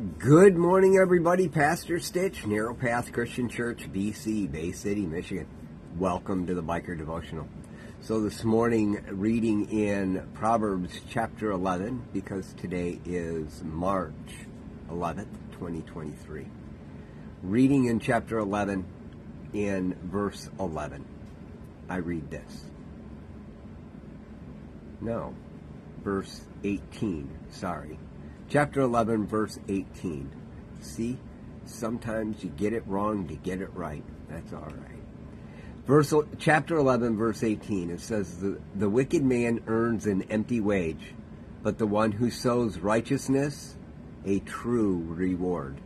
Good morning, everybody. Pastor Stitch, Narrow Path Christian Church, BC, Bay City, Michigan. Welcome to the Biker Devotional. So this morning, reading in Proverbs chapter 11, because today is March 11th, 2023. Reading in chapter 11, in verse 11, I read this. No, verse 18, sorry. Chapter 11, verse 18. See, sometimes you get it wrong to get it right. That's all right. Chapter 11, verse 18, it says, the wicked man earns an empty wage, but the one who sows righteousness, a true reward.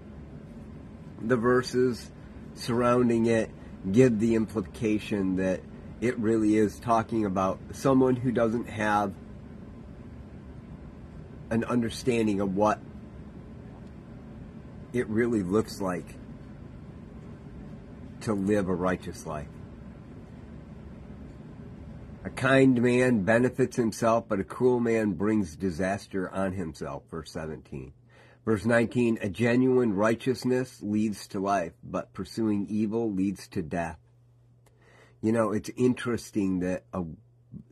The verses surrounding it give the implication that it really is talking about someone who doesn't have an understanding of what it really looks like to live a righteous life. A kind man benefits himself, but a cruel man brings disaster on himself. Verse 17. Verse 19, a genuine righteousness leads to life, but pursuing evil leads to death. You know, it's interesting that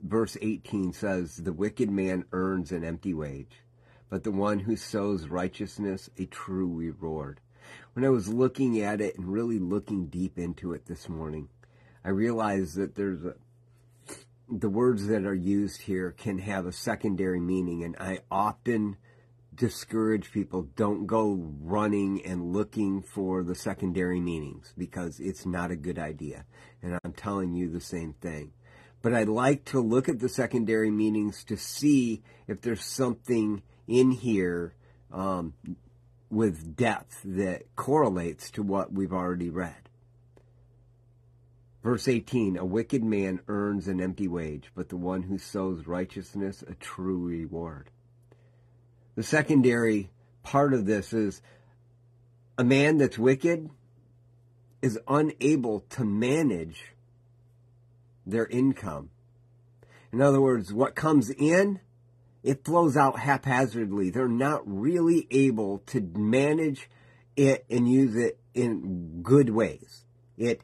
verse 18 says, the wicked man earns an empty wage, but the one who sows righteousness, a true reward. When I was looking at it and really looking deep into it this morning, I realized that the words that are used here can have a secondary meaning, and I often discourage people, don't go running and looking for the secondary meanings, because it's not a good idea. And I'm telling you the same thing. But I like to look at the secondary meanings to see if there's something in here with depth that correlates to what we've already read. Verse 18, a wicked man earns an empty wage, but the one who sows righteousness, a true reward. The secondary part of this is a man that's wicked is unable to manage their income. In other words, what comes in, it flows out haphazardly. They're not really able to manage it and use it in good ways. It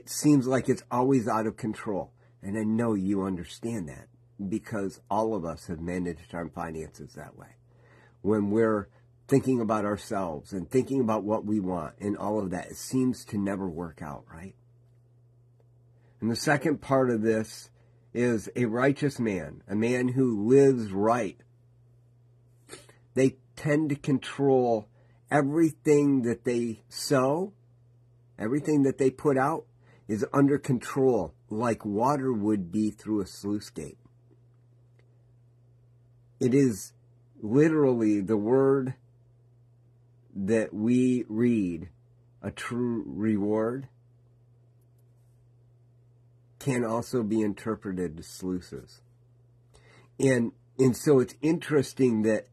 seems like it's always out of control. And I know you understand that, because all of us have managed our finances that way. When we're thinking about ourselves and thinking about what we want and all of that, it seems to never work out, right? And the second part of this is a righteous man, a man who lives right. They tend to control everything that they sow, everything that they put out is under control, like water would be through a sluice gate. It is literally the word that we read, a true reward, can also be interpreted as sluices. And so it's interesting that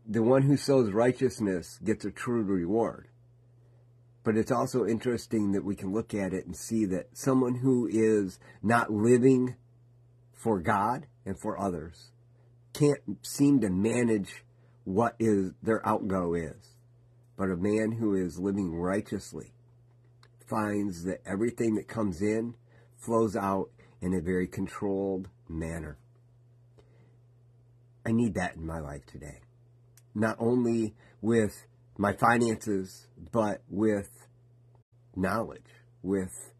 the one who sows righteousness gets a true reward. But it's also interesting that we can look at it and see that someone who is not living for God and for others can't seem to manage what their outgo is. But a man who is living righteously finds that everything that comes in flows out in a very controlled manner. I need that in my life today. Not only with my finances, but with knowledge, with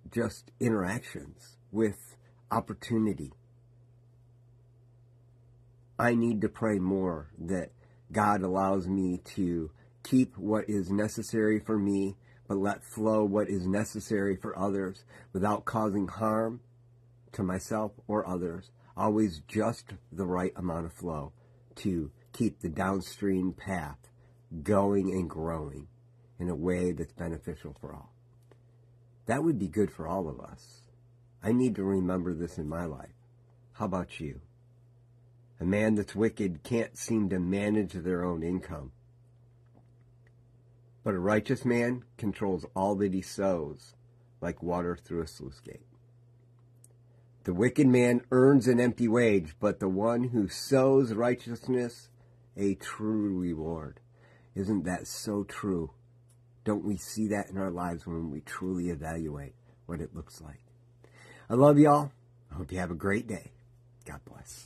just interactions, with opportunity. I need to pray more that God allows me to keep what is necessary for me, but let flow what is necessary for others without causing harm to myself or others. Always just the right amount of flow to keep the downstream path going and growing in a way that's beneficial for all. That would be good for all of us. I need to remember this in my life. How about you? A man that's wicked can't seem to manage their own income. But a righteous man controls all that he sows, like water through a sluice gate. The wicked man earns an empty wage, but the one who sows righteousness a true reward. Isn't that so true? Don't we see that in our lives when we truly evaluate what it looks like? I love y'all. I hope you have a great day. God bless.